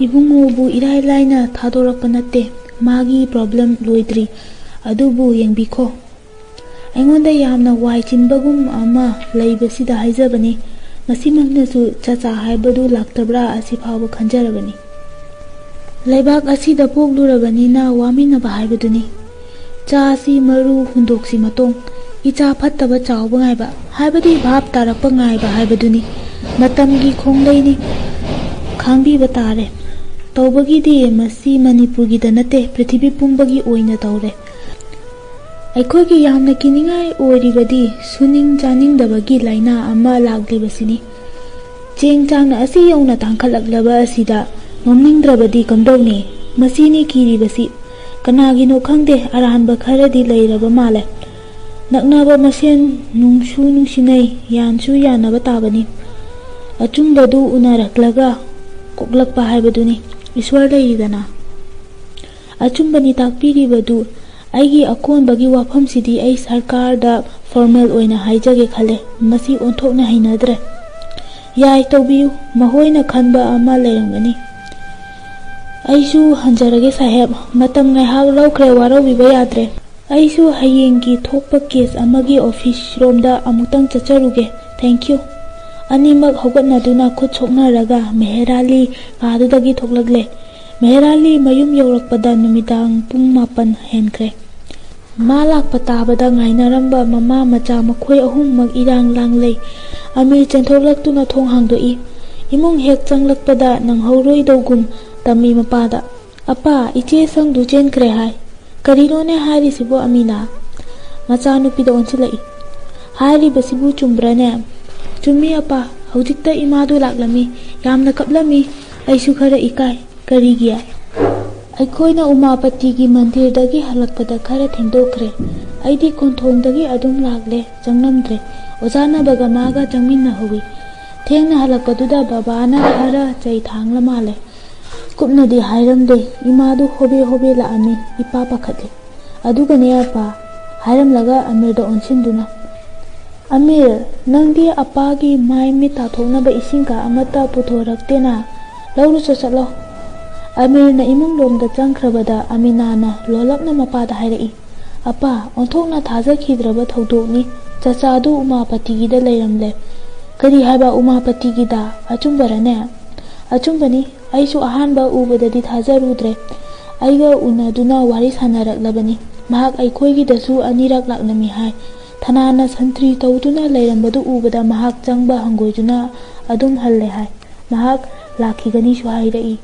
Speaker 2: ꯏꯕꯨꯡꯉꯣꯕꯨ ꯏꯔꯥꯏ ꯂꯥꯏꯅ ꯊꯥꯗꯣꯔꯛꯄ ꯅꯠꯇꯦ꯫ ꯃꯥꯒꯤ ꯄ꯭ꯔꯣꯕ꯭ꯂꯦꯝ ꯂꯣꯏꯗ꯭ꯔꯤ꯫ ꯑꯗꯨꯕꯨ ꯌꯦꯡꯕꯤꯈꯣ, ꯑꯩꯉꯣꯟꯗ ꯌꯥꯝꯅ ꯋꯥꯏ ꯆꯤꯟꯕꯒꯨꯝ ꯑꯃ ꯂꯩꯕꯁꯤꯗ ꯍꯥꯏꯖꯕꯅꯤ꯫ ꯃꯁꯤꯃꯛꯅꯁꯨ ꯆꯆꯥ ꯍꯥꯏꯕꯗꯨ ꯂꯥꯛꯇꯕ꯭ꯔꯥ ꯑꯁꯤ ꯐꯥꯎꯕ ꯈꯟꯖꯔꯕꯅꯤ꯫ ꯂꯩꯕꯥꯛ ꯑꯁꯤꯗ ꯄꯣꯛꯂꯨꯔꯕꯅꯤꯅ ꯋꯥꯃꯤꯟꯅꯕ ꯍꯥꯏꯕꯗꯨꯅꯤ꯫ ꯆꯥꯁꯤ ꯃꯔꯨ ꯍꯨꯟꯗꯣꯛꯁꯤ ꯃꯇꯣꯡ꯫ ꯏꯆꯥ ꯐꯠꯇꯕ ꯆꯥꯎꯕ ꯉꯥꯏꯕ, ꯍꯥꯏꯕꯗꯤ ꯚꯥꯞ ꯇꯥꯔꯛꯄ ꯉꯥꯏꯕ ꯍꯥꯏꯕꯗꯨꯅꯤ꯫ ꯃꯇꯝꯒꯤ ꯈꯣꯡꯂꯩꯅꯤ, ꯈꯥꯡꯕꯤꯕ ꯇꯥꯔꯦ꯫ ꯇꯧꯕꯒꯤꯗꯤ ꯃꯁꯤ ꯃꯅꯤꯄꯨꯔꯒꯤꯗ ꯅꯠꯇꯦ, ꯄ꯭ꯔꯤꯊꯤꯕꯤ ꯄꯨꯝꯕꯒꯤ ꯑꯣꯏꯅ ꯇꯧꯔꯦ꯫ ꯑꯩꯈꯣꯏꯒꯤ ꯌꯥꯝꯅ ꯀꯤꯅꯤꯡꯉꯥꯏ ꯑꯣꯏꯔꯤꯕꯗꯤ ꯁꯨꯅꯤꯡ ꯆꯥꯅꯤꯡꯗꯕꯒꯤ ꯂꯥꯏꯅꯥ ꯑꯃ ꯂꯥꯛꯂꯤꯕꯁꯤꯅꯤ꯫ ꯆꯦꯡ ꯆꯥꯡꯅ ꯑꯁꯤ ꯌꯧꯅ ꯇꯥꯡꯈꯠꯂꯛꯂꯕ ꯑꯁꯤꯗ ꯉꯝꯅꯤꯡꯗ꯭ꯔꯕꯗꯤ ꯀꯝꯗꯧꯅꯤ? ꯃꯁꯤꯅꯤ ꯀꯤꯔꯤꯕꯁꯤ꯫ ꯀꯅꯥꯒꯤꯅꯣ ꯈꯪꯗꯦ, ꯑꯔꯥꯟꯕ ꯈꯔꯗꯤ ꯂꯩꯔꯕ ꯃꯥꯜꯂꯦ꯫ ꯅꯛꯅꯕ ꯃꯁꯦꯟ ꯅꯨꯡꯁꯨ ꯅꯨꯡꯁꯤꯅꯩ, ꯌꯥꯟꯁꯨ ꯌꯥꯟꯅꯕ ꯇꯥꯕꯅꯤ꯫ ꯑꯆꯨꯝꯕꯗꯨ ꯎꯅꯔꯛꯂꯒ ꯀꯣꯛꯂꯛꯄ ꯍꯥꯏꯕꯗꯨꯅꯤ꯫ ꯏꯁ꯭ꯋꯔ ꯂꯩꯔꯤꯗꯅ꯫ ꯑꯆꯨꯝꯕꯅꯤ ꯇꯥꯛꯄꯤꯔꯤꯕꯗꯨ꯫ ꯑꯩꯒꯤ ꯑꯀꯣꯟꯕꯒꯤ ꯋꯥꯐꯝꯁꯤꯗꯤ ꯑꯩ ꯁꯔꯀꯥꯔꯗ ꯐꯣꯔꯃꯦꯜ ꯑꯣꯏꯅ ꯍꯥꯏꯖꯒꯦ ꯈꯜꯂꯦ꯫ ꯃꯁꯤ ꯑꯣꯟꯊꯣꯛꯅ ꯍꯩꯅꯗ꯭ꯔꯦ꯫ ꯌꯥꯏ, ꯇꯧꯕꯤꯌꯨ꯫ ꯃꯈꯣꯏꯅ ꯈꯟꯕ ꯑꯃ ꯂꯩꯔꯝꯒꯅꯤ꯫ ꯑꯩꯁꯨ ꯍꯟꯖꯔꯒꯦ ꯁꯥꯍꯦꯕ꯫ ꯃꯇꯝ ꯉꯥꯏꯍꯥꯛ ꯂꯧꯈ꯭ꯔꯦ, ꯋꯥꯔꯧꯕꯤꯕ ꯌꯥꯗ꯭ꯔꯦ꯫ ꯑꯩꯁꯨ ꯍꯌꯦꯡꯒꯤ ꯊꯣꯛꯄ ꯀꯦꯁ ꯑꯃꯒꯤ ꯑꯣꯐꯤꯁꯔꯣꯝꯗ ꯑꯃꯨꯛꯇꯪ ꯆꯠꯆꯔꯨꯒꯦ꯫ ꯊꯦꯡꯛꯌꯨ꯫ ꯑꯅꯤꯃꯛ ꯍꯧꯒꯠꯅꯗꯨꯅ ꯈꯨꯠ ꯁꯣꯛꯅꯔꯒ ꯃꯦꯍꯦꯔꯥꯂꯤ ꯀꯥꯗꯨꯗꯒꯤ ꯊꯣꯛꯂꯛꯂꯦ꯫ ꯃꯦꯍꯦꯔꯥꯂꯤ ꯃꯌꯨꯝ ꯌꯧꯔꯛꯄꯗ ꯅꯨꯃꯤꯗꯥꯡ ꯄꯨꯡ 9 ꯍꯦꯟꯈ꯭ꯔꯦ꯫ ꯃꯥ ꯂꯥꯛꯄ ꯇꯥꯕꯗ ꯉꯥꯏꯅꯔꯝꯕ ꯃꯃꯥ ꯃꯆꯥ ꯃꯈꯣꯏ ꯑꯍꯨꯝꯃꯛ ꯏꯔꯥꯡ ꯂꯥꯡꯂꯩ꯫ ꯑꯃꯤꯔ ꯆꯦꯟꯊꯣꯛꯂꯛꯇꯨꯅ ꯊꯣꯡ ꯍꯥꯡꯗꯣꯛꯏ꯫ ꯏꯃꯨꯡ ꯍꯦꯛ ꯆꯪꯂꯛꯄꯗ ꯅꯪꯍꯧꯔꯣꯏꯗꯧꯒꯨꯝ ꯇꯝꯃꯤ ꯃꯄꯥꯗ꯫ "ꯑꯄꯥ, ꯏꯆꯦ ꯁꯪꯗꯨ ꯆꯦꯟꯈ꯭ꯔꯦ ꯍꯥꯏ"꯫ "ꯀꯔꯤꯅꯣꯅꯦ ꯍꯥꯏꯔꯤꯁꯤꯕꯣ ꯑꯃꯤꯅꯥ"꯫ ꯃꯆꯥꯅꯨꯄꯤꯗ ꯑꯣꯟꯁꯤꯜꯂꯛꯏ꯫ "ꯍꯥꯏꯔꯤꯕꯁꯤꯕꯨ ꯆꯨꯝꯕ꯭ꯔꯅꯦ"꯫ "ꯆꯨꯝꯃꯤ ꯑꯄꯥ, ꯍꯧꯖꯤꯛꯇ ꯏꯃꯥꯗꯨ ꯂꯥꯛꯂꯝꯃꯤ, ꯌꯥꯝꯅ ꯀꯞꯂꯝꯃꯤ꯫ ꯑꯩꯁꯨ ꯈꯔ ꯏꯀꯥꯏ"꯫ "ꯀꯔꯤꯒꯤ"꯫ "ꯑꯩꯈꯣꯏꯅ ꯎꯃꯥꯄꯇꯤꯒꯤ ꯃꯟꯗꯤꯔꯗꯒꯤ ꯍꯜꯂꯛꯄꯗ ꯈꯔ ꯊꯦꯡꯗꯣꯛꯈ꯭ꯔꯦ꯫ ꯑꯩꯗꯤ ꯀꯣꯟꯊꯣꯡꯗꯒꯤ ꯑꯗꯨꯝ ꯂꯥꯛꯂꯦ, ꯆꯪꯂꯝꯗ꯭ꯔꯦ꯫ ꯑꯣꯖꯥꯅꯕꯒ ꯃꯥꯒ ꯆꯪꯃꯤꯟꯅꯍꯧꯏ꯫ ꯊꯦꯡꯅ ꯍꯜꯂꯛꯄꯗꯨꯗ ꯕꯕꯥꯅ ꯈꯔ ꯆꯩ ꯊꯥꯡꯂ ꯃꯥꯜꯂꯦ꯫ ꯀꯨꯞꯅꯗꯤ ꯍꯥꯏꯔꯝꯗꯦ꯫ ꯏꯃꯥꯗꯨ ꯍꯣꯕꯦ ꯍꯣꯕꯦ ꯂꯥꯛꯑꯝꯃꯤ꯫ ꯏꯄꯥ ꯄꯥꯈꯠꯂꯦ꯫ ꯑꯗꯨꯒꯅꯦ ꯑꯄꯥ", ꯍꯥꯏꯔꯝꯂꯒ ꯑꯃꯤꯔꯗ ꯑꯣꯟꯁꯤꯟꯗꯨꯅ, "ꯑꯃꯤꯔ, ꯅꯪꯗꯤ ꯑꯄꯥꯒꯤ ꯃꯥꯏ ꯃꯤꯠ ꯇꯥꯊꯣꯛꯅꯕ ꯏꯁꯤꯡꯒ ꯑꯃꯠꯇ ꯄꯨꯊꯣꯔꯛꯇꯦꯅ, ꯂꯧꯔꯨꯆꯣ ꯆꯠꯂꯣ"꯫ ꯑꯃꯤꯔꯅ ꯏꯃꯨꯡꯂꯣꯝꯗ ꯆꯪꯈ꯭ꯔꯕꯗ ꯑꯃꯤꯅꯥꯅ ꯂꯣꯜꯂꯞꯅ ꯃꯄꯥꯗ ꯍꯥꯏꯔꯛꯏ꯫ "ꯑꯄꯥ, ꯑꯣꯟꯊꯣꯛꯅ ꯊꯥꯖꯈꯤꯗ꯭ꯔꯕ ꯊꯧꯗꯣꯛꯅꯤ꯫ ꯆꯆꯥꯗꯨ ꯎꯃꯥꯄꯇꯤꯒꯤꯗ ꯂꯩꯔꯝꯂꯦ"꯫ "ꯀꯔꯤ ꯍꯥꯏꯕ ꯎꯃꯥꯄꯇꯤꯒꯤꯗ? ꯑꯆꯨꯝꯕꯔꯅꯦ"꯫ "ꯑꯆꯨꯝꯕꯅꯤ꯫ ꯑꯩꯁꯨ ꯑꯍꯥꯟꯕ ꯎꯕꯗꯗꯤ ꯊꯥꯖꯔꯨꯗ꯭ꯔꯦ꯫ ꯑꯩꯒ ꯎꯅꯗꯨꯅ ꯋꯥꯔꯤ ꯁꯥꯅꯔꯛꯂꯕꯅꯤ꯫ ꯃꯍꯥꯛ ꯑꯩꯈꯣꯏꯒꯤꯗꯁꯨ ꯑꯅꯤꯔꯛ ꯂꯥꯛꯂꯝꯃꯤ ꯍꯥꯏ꯫ ꯊꯅꯥꯅ ꯁꯟꯇ꯭ꯔꯤ ꯇꯧꯗꯨꯅ ꯂꯩꯔꯝꯕꯗꯨ ꯎꯕꯗ ꯃꯍꯥꯛ ꯆꯪꯕ ꯍꯪꯒꯣꯏꯗꯨꯅ ꯑꯗꯨꯝ ꯍꯜꯂꯦ ꯍꯥꯏ꯫ ꯃꯍꯥꯛ ꯂꯥꯛꯈꯤꯒꯅꯤꯁꯨ ꯍꯥꯏꯔꯛꯏ"꯫